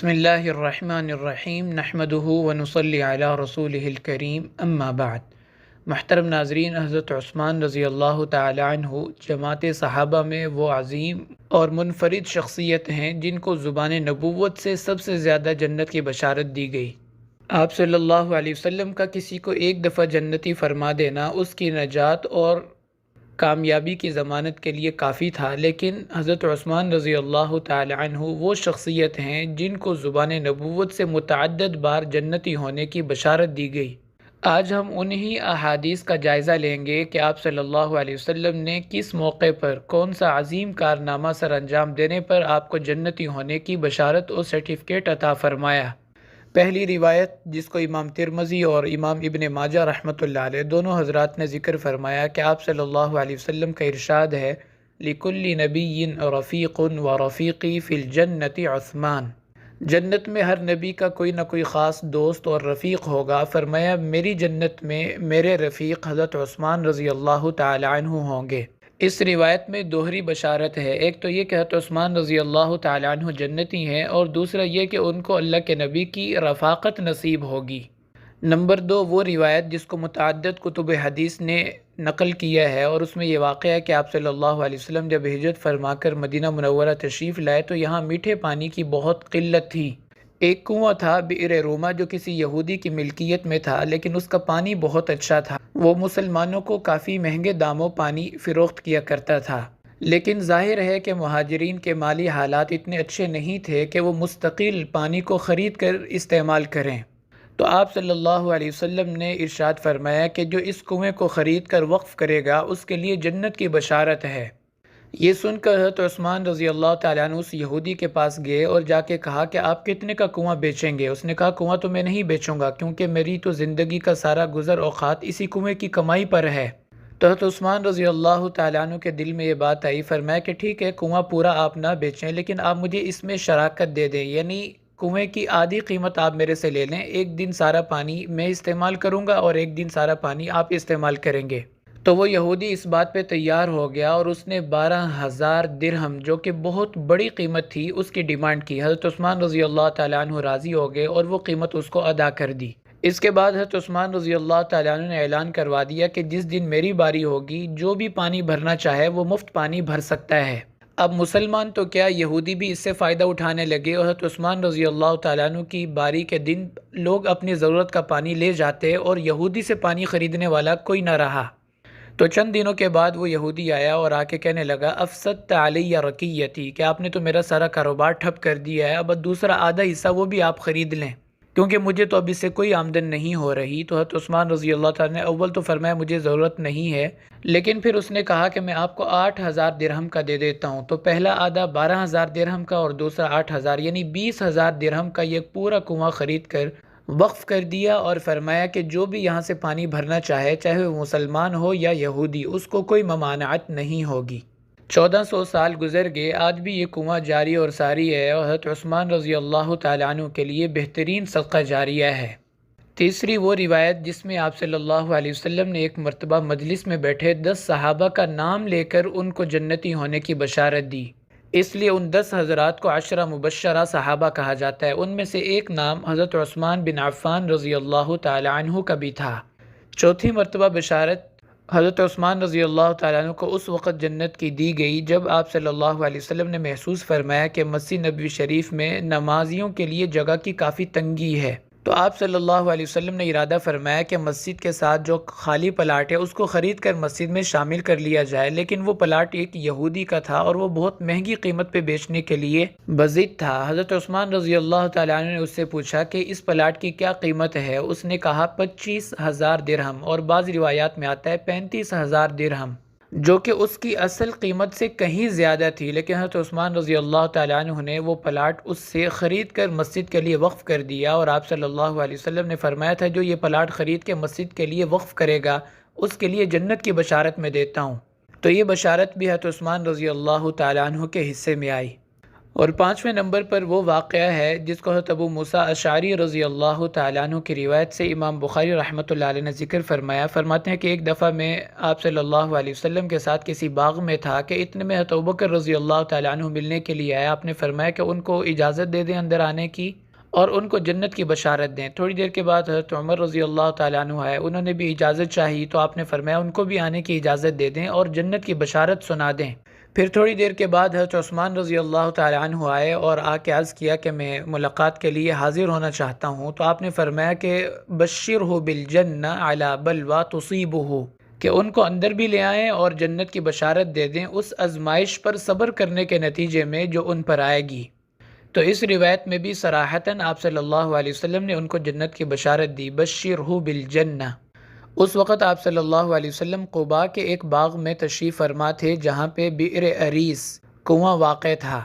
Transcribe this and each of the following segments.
بسم اللہ الرحمن الرحیم نحمدہ ونصلی علی رسولہ الکریم اما بعد۔ محترم ناظرین، حضرت عثمان رضی اللہ تعالی عنہ جماعت صحابہ میں وہ عظیم اور منفرد شخصیت ہیں جن کو زبان نبوت سے سب سے زیادہ جنت کی بشارت دی گئی۔ آپ صلی اللہ علیہ وسلم کا کسی کو ایک دفعہ جنتی فرما دینا اس کی نجات اور کامیابی کی ضمانت کے لیے کافی تھا، لیکن حضرت عثمان رضی اللہ تعالی عنہ وہ شخصیت ہیں جن کو زبان نبوت سے متعدد بار جنتی ہونے کی بشارت دی گئی۔ آج ہم انہی احادیث کا جائزہ لیں گے کہ آپ صلی اللہ علیہ وسلم نے کس موقع پر کون سا عظیم کارنامہ سر انجام دینے پر آپ کو جنتی ہونے کی بشارت اور سرٹیفکیٹ عطا فرمایا۔ پہلی روایت، جس کو امام ترمذی اور امام ابن ماجہ رحمۃ اللہ علیہ دونوں حضرات نے ذکر فرمایا کہ آپ صلی اللہ علیہ وسلم کا ارشاد ہے، لِكُلِّ نَبِيٍّ رَفِيقٌ وَرَفِيقِي فِي الْجَنَّةِ عثمان۔ جنت میں ہر نبی کا کوئی نہ کوئی خاص دوست اور رفیق ہوگا۔ فرمایا میری جنت میں میرے رفیق حضرت عثمان رضی اللہ تعالی عنہ ہوں گے۔ اس روایت میں دوہری بشارت ہے، ایک تو یہ کہ حضرت عثمان رضی اللہ تعالی عنہ جنتی ہیں، اور دوسرا یہ کہ ان کو اللہ کے نبی کی رفاقت نصیب ہوگی۔ نمبر دو، وہ روایت جس کو متعدد کتب حدیث نے نقل کیا ہے، اور اس میں یہ واقعہ ہے کہ آپ صلی اللہ علیہ وسلم جب ہجرت فرما کر مدینہ منورہ تشریف لائے تو یہاں میٹھے پانی کی بہت قلت تھی۔ ایک کنواں تھا بئر روما جو کسی یہودی کی ملکیت میں تھا، لیکن اس کا پانی بہت اچھا تھا۔ وہ مسلمانوں کو کافی مہنگے داموں پانی فروخت کیا کرتا تھا، لیکن ظاہر ہے کہ مہاجرین کے مالی حالات اتنے اچھے نہیں تھے کہ وہ مستقل پانی کو خرید کر استعمال کریں۔ تو آپ صلی اللہ علیہ وسلم نے ارشاد فرمایا کہ جو اس کنویں کو خرید کر وقف کرے گا اس کے لیے جنت کی بشارت ہے۔ یہ سن کر حضرت عثمان رضی اللہ تعالیٰ عنہ اس یہودی کے پاس گئے اور جا کے کہا کہ آپ کتنے کا کنواں بیچیں گے؟ اس نے کہا کنواں تو میں نہیں بیچوں گا، کیونکہ میری تو زندگی کا سارا گزر اوقات اسی کنویں کی کمائی پر ہے۔ تو حضرت عثمان رضی اللہ تعالیٰ عنہ کے دل میں یہ بات آئی، فرمایا کہ ٹھیک ہے، کنواں پورا آپ نہ بیچیں، لیکن آپ مجھے اس میں شراکت دے دیں، یعنی کنویں کی آدھی قیمت آپ میرے سے لے لیں۔ ایک دن سارا پانی میں استعمال کروں گا اور ایک دن سارا پانی آپ استعمال کریں گے۔ تو وہ یہودی اس بات پہ تیار ہو گیا اور اس نے 12,000 درہم، جو کہ بہت بڑی قیمت تھی، اس کی ڈیمانڈ کی۔ حضرت عثمان رضی اللہ تعالیٰ عنہ راضی ہو گئے اور وہ قیمت اس کو ادا کر دی۔ اس کے بعد حضرت عثمان رضی اللہ تعالیٰ عنہ نے اعلان کروا دیا کہ جس دن میری باری ہوگی جو بھی پانی بھرنا چاہے وہ مفت پانی بھر سکتا ہے۔ اب مسلمان تو کیا، یہودی بھی اس سے فائدہ اٹھانے لگے، اور حضرت عثمان رضی اللہ تعالیٰ عنہ کی باری کے دن لوگ اپنی ضرورت کا پانی لے جاتے اور یہودی سے پانی خریدنے والا کوئی نہ رہا۔ تو چند دنوں کے بعد وہ یہودی آیا اور آ کے کہنے لگا، افسدت علی رقیتی، کہ آپ نے تو میرا سارا کاروبار ٹھپ کر دیا ہے، اب دوسرا آدھا حصہ وہ بھی آپ خرید لیں، کیونکہ مجھے تو اب اس سے کوئی آمدن نہیں ہو رہی۔ تو حضرت عثمان رضی اللہ تعالیٰ نے اول تو فرمایا مجھے ضرورت نہیں ہے، لیکن پھر اس نے کہا کہ میں آپ کو 8,000 درہم کا دے دیتا ہوں۔ تو پہلا آدھا 12,000 درہم کا اور دوسرا 8,000، یعنی 20,000 درہم کا یہ پورا کنواں خرید کر وقف کر دیا، اور فرمایا کہ جو بھی یہاں سے پانی بھرنا چاہے، چاہے وہ مسلمان ہو یا یہودی، اس کو کوئی ممانعت نہیں ہوگی۔ 1400 سال گزر گئے، آج بھی یہ کنواں جاری اور ساری ہے، اور حضرت عثمان رضی اللہ تعالیٰ عنہ کے لیے بہترین صدقہ جاریہ ہے۔ تیسری وہ روایت جس میں آپ صلی اللہ علیہ وسلم نے ایک مرتبہ مجلس میں بیٹھے 10 صحابہ کا نام لے کر ان کو جنتی ہونے کی بشارت دی، اس لیے ان 10 حضرات کو 10 مبشرہ صحابہ کہا جاتا ہے۔ ان میں سے ایک نام حضرت عثمان بن عفان رضی اللہ تعالی عنہ کا بھی تھا۔ چوتھی مرتبہ بشارت حضرت عثمان رضی اللہ تعالیٰ عنہ کو اس وقت جنت کی دی گئی جب آپ صلی اللہ علیہ وسلم نے محسوس فرمایا کہ مسجد نبوی شریف میں نمازیوں کے لیے جگہ کی کافی تنگی ہے۔ تو آپ صلی اللہ علیہ وسلم نے ارادہ فرمایا کہ مسجد کے ساتھ جو خالی پلاٹ ہے اس کو خرید کر مسجد میں شامل کر لیا جائے، لیکن وہ پلاٹ ایک یہودی کا تھا اور وہ بہت مہنگی قیمت پہ بیچنے کے لیے بضد تھا۔ حضرت عثمان رضی اللہ تعالیٰ عنہ نے اس سے پوچھا کہ اس پلاٹ کی کیا قیمت ہے؟ اس نے کہا 25,000 درہم، اور بعض روایات میں آتا ہے 35,000 درہم، جو کہ اس کی اصل قیمت سے کہیں زیادہ تھی، لیکن حضرت عثمان رضی اللہ تعالیٰ عنہ نے وہ پلاٹ اس سے خرید کر مسجد کے لیے وقف کر دیا، اور آپ صلی اللہ علیہ وسلم نے فرمایا تھا جو یہ پلاٹ خرید کے مسجد کے لیے وقف کرے گا اس کے لیے جنت کی بشارت میں دیتا ہوں۔ تو یہ بشارت بھی حضرت عثمان رضی اللہ تعالیٰ عنہ کے حصے میں آئی۔ اور 5ویں نمبر پر وہ واقعہ ہے جس کو حضرت ابو موسیٰ اشعری رضی اللہ تعالیٰ عنہ کی روایت سے امام بخاری رحمۃ اللہ علیہ نے ذکر فرمایا، فرماتے ہیں کہ ایک دفعہ میں آپ صلی اللہ علیہ وسلم کے ساتھ کسی باغ میں تھا کہ اتنے میں حضرت ابوبکر رضی اللہ تعالیٰ عنہ ملنے کے لیے آیا۔ آپ نے فرمایا کہ ان کو اجازت دے دیں اندر آنے کی اور ان کو جنت کی بشارت دیں۔ تھوڑی دیر کے بعد حضرت عمر رضی اللہ تعالیٰ عنہ آئے، انہوں نے بھی اجازت چاہی تو آپ نے فرمایا ان کو بھی آنے کی اجازت دے دیں اور جنت کی بشارت سنا دیں۔ پھر تھوڑی دیر کے بعد حضرت عثمان رضی اللہ تعالیٰ عنہ آئے اور آ کے عرض کیا کہ میں ملاقات کے لیے حاضر ہونا چاہتا ہوں، تو آپ نے فرمایا کہ بشرہ بالجنہ علی بلوی تصیبہ، کہ ان کو اندر بھی لے آئیں اور جنت کی بشارت دے دیں اس آزمائش پر صبر کرنے کے نتیجے میں جو ان پر آئے گی۔ تو اس روایت میں بھی صراحتاً آپ صلی اللہ علیہ وسلم نے ان کو جنت کی بشارت دی، بشرہ بالجنہ۔ اس وقت آپ صلی اللہ علیہ وسلم قباء کے ایک باغ میں تشریف فرما تھے جہاں پہ بئر اریس کنواں واقع تھا۔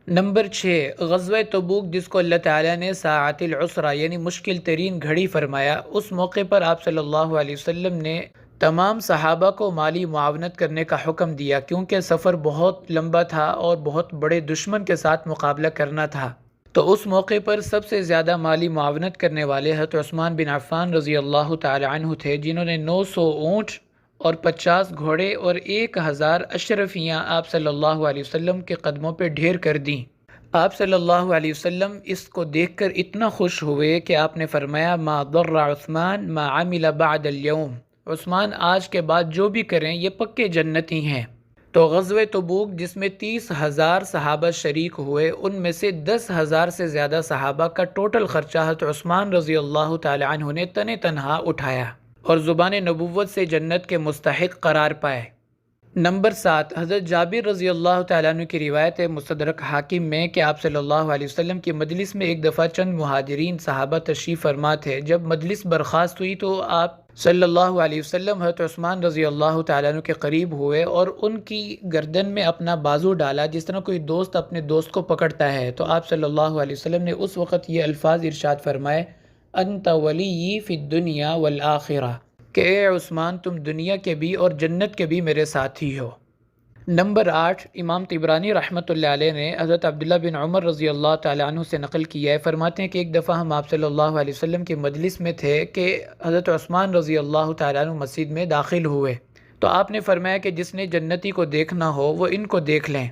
نمبر 6، غزوہ تبوک جس کو اللہ تعالیٰ نے ساعۃ العسرہ یعنی مشکل ترین گھڑی فرمایا، اس موقع پر آپ صلی اللہ علیہ وسلم نے تمام صحابہ کو مالی معاونت کرنے کا حکم دیا، کیونکہ سفر بہت لمبا تھا اور بہت بڑے دشمن کے ساتھ مقابلہ کرنا تھا۔ تو اس موقع پر سب سے زیادہ مالی معاونت کرنے والے حضرت عثمان بن عفان رضی اللہ تعالی عنہ تھے، جنہوں نے 900 اونٹ اور 50 گھوڑے اور 1000 اشرفیاں آپ صلی اللہ علیہ وسلم کے قدموں پہ ڈھیر کر دیں۔ آپ صلی اللہ علیہ وسلم اس کو دیکھ کر اتنا خوش ہوئے کہ آپ نے فرمایا ما ضر عثمان ما عمل بعد اليوم، عثمان آج کے بعد جو بھی کریں یہ پکے جنتی ہیں۔ تو غزوہ تبوک جس میں 30,000 صحابہ شریک ہوئے، ان میں سے 10,000 سے زیادہ صحابہ کا ٹوٹل خرچہ حضرت عثمان رضی اللہ تعالی عنہ نے تنہا اٹھایا اور زبان نبوت سے جنت کے مستحق قرار پائے۔ نمبر 7، حضرت جابر رضی اللہ تعالیٰ عنہ کی روایت ہے مستدرک حاکم میں کہ آپ صلی اللہ علیہ وسلم کی مجلس میں ایک دفعہ چند مہاجرین صحابہ تشریف فرما تھے۔ جب مجلس برخاست ہوئی تو آپ صلی اللہ علیہ وسلم حضرت عثمان رضی اللہ تعالیٰ عنہ کے قریب ہوئے اور ان کی گردن میں اپنا بازو ڈالا جس طرح کوئی دوست اپنے دوست کو پکڑتا ہے۔ تو آپ صلی اللہ علیہ وسلم نے اس وقت یہ الفاظ ارشاد فرمائے، انت ولی فی الدنیا والآخرہ، کہ اے عثمان تم دنیا کے بھی اور جنت کے بھی میرے ساتھی ہو۔ نمبر 8، امام طبرانی رحمۃ اللہ علیہ نے حضرت عبداللہ بن عمر رضی اللہ تعالیٰ عنہ سے نقل کیا ہے، فرماتے ہیں کہ ایک دفعہ ہم آپ صلی اللہ علیہ وسلم کی مجلس میں تھے کہ حضرت عثمان رضی اللہ تعالیٰ عنہ مسجد میں داخل ہوئے، تو آپ نے فرمایا کہ جس نے جنتی کو دیکھنا ہو وہ ان کو دیکھ لیں۔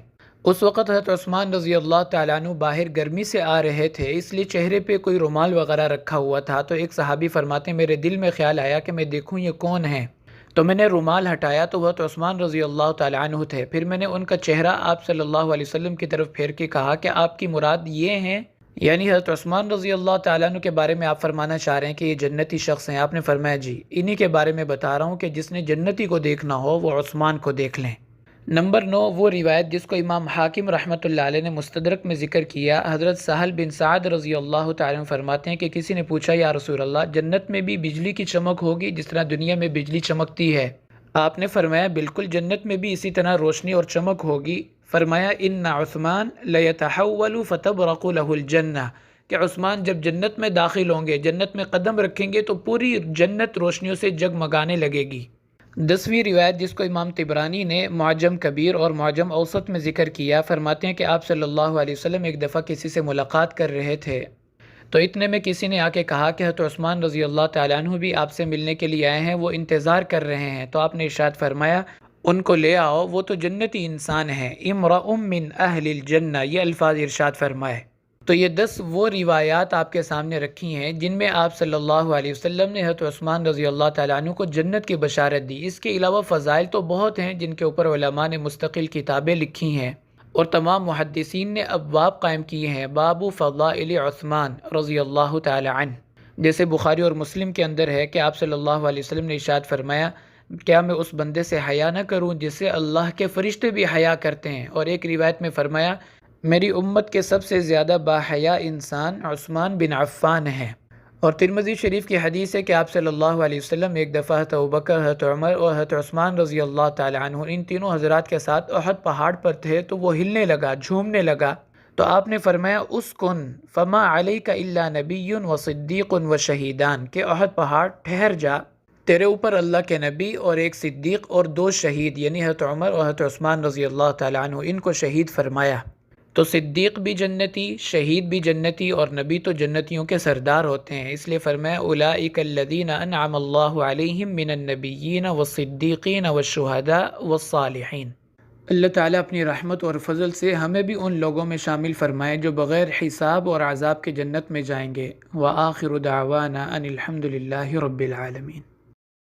اس وقت حضرت عثمان رضی اللہ تعالیٰ عنہ باہر گرمی سے آ رہے تھے، اس لیے چہرے پہ کوئی رومال وغیرہ رکھا ہوا تھا۔ تو ایک صحابی فرماتے ہیں میرے دل میں خیال آیا کہ میں دیکھوں یہ کون ہے، تو میں نے رومال ہٹایا تو وہ حضرت عثمان رضی اللہ تعالیٰ عنہ تھے۔ پھر میں نے ان کا چہرہ آپ صلی اللہ علیہ وسلم کی طرف پھیر کے کہا کہ آپ کی مراد یہ ہیں، یعنی حضرت عثمان رضی اللہ تعالیٰ عنہ کے بارے میں آپ فرمانا چاہ رہے ہیں کہ یہ جنتی شخص ہیں؟ آپ نے فرمایا جی، انہی کے بارے میں بتا رہا ہوں کہ جس نے جنتی کو دیکھنا ہو وہ عثمان کو دیکھ لیں۔ نمبر 9، وہ روایت جس کو امام حاکم رحمۃ اللہ علیہ نے مستدرک میں ذکر کیا، حضرت سہل بن سعد رضی اللہ تعالیٰ عنہ فرماتے ہیں کہ کسی نے پوچھا یا رسول اللہ جنت میں بھی بجلی کی چمک ہوگی جس طرح دنیا میں بجلی چمکتی ہے؟ آپ نے فرمایا بالکل، جنت میں بھی اسی طرح روشنی اور چمک ہوگی۔ فرمایا ان عثمان لیتحول فتبرق له الجنہ، کہ عثمان جب جنت میں داخل ہوں گے، جنت میں قدم رکھیں گے تو پوری جنت روشنیوں سے جگمگانے لگے گی۔ 10ویں روایت جس کو امام طبرانی نے معجم کبیر اور معجم اوسط میں ذکر کیا، فرماتے ہیں کہ آپ صلی اللہ علیہ وسلم ایک دفعہ کسی سے ملاقات کر رہے تھے، تو اتنے میں کسی نے آ کے کہا کہ حضرت عثمان رضی اللہ تعالیٰ عنہ بھی آپ سے ملنے کے لیے آئے ہیں، وہ انتظار کر رہے ہیں۔ تو آپ نے ارشاد فرمایا ان کو لے آؤ، وہ تو جنتی انسان ہیں، امرؤ من اہل الجنہ، یہ الفاظ ارشاد فرمائے۔ تو یہ 10 وہ روایات آپ کے سامنے رکھی ہیں جن میں آپ صلی اللہ علیہ وسلم نے حضرت عثمان رضی اللہ تعالیٰ عنہ کو جنت کی بشارت دی۔ اس کے علاوہ فضائل تو بہت ہیں جن کے اوپر علماء نے مستقل کتابیں لکھی ہیں اور تمام محدثین نے ابواب قائم کیے ہیں، باب فضائل عثمان رضی اللہ تعالی عنہ، جیسے بخاری اور مسلم کے اندر ہے کہ آپ صلی اللہ علیہ وسلم نے ارشاد فرمایا کیا میں اس بندے سے حیا نہ کروں جس سے اللہ کے فرشتے بھی حیا کرتے ہیں؟ اور ایک روایت میں فرمایا میری امت کے سب سے زیادہ باحیا انسان عثمان بن عفان ہیں۔ اور ترمذی شریف کی حدیث ہے کہ آپ صلی اللہ علیہ وسلم ایک دفعہ حضرت ابوبکر، حضرت عمر اور حضرت عثمان رضی اللہ تعالی عنہ ان تینوں حضرات کے ساتھ احد پہاڑ پر تھے، تو وہ ہلنے لگا، جھومنے لگا، تو آپ نے فرمایا اسکن فما علیک الا نبی و صدیق و شہیدان، کہ احد پہاڑ ٹھہر جا، تیرے اوپر اللہ کے نبی اور ایک صدیق اور 2 شہید، یعنی حضرت عمر اور حضرت عثمان رضی اللہ تعالی عنہ، ان کو شہید فرمایا۔ تو صدیق بھی جنتی، شہید بھی جنتی اور نبی تو جنتیوں کے سردار ہوتے ہیں، اس لیے فرمایا اولئک الذین انعم اللہ علیہم من النبیین والصدیقین والشہداء والصالحین۔ اللہ تعالیٰ اپنی رحمت اور فضل سے ہمیں بھی ان لوگوں میں شامل فرمائے جو بغیر حساب اور عذاب کے جنت میں جائیں گے۔ وآخر دعوانا ان الحمد للہ رب العالمین۔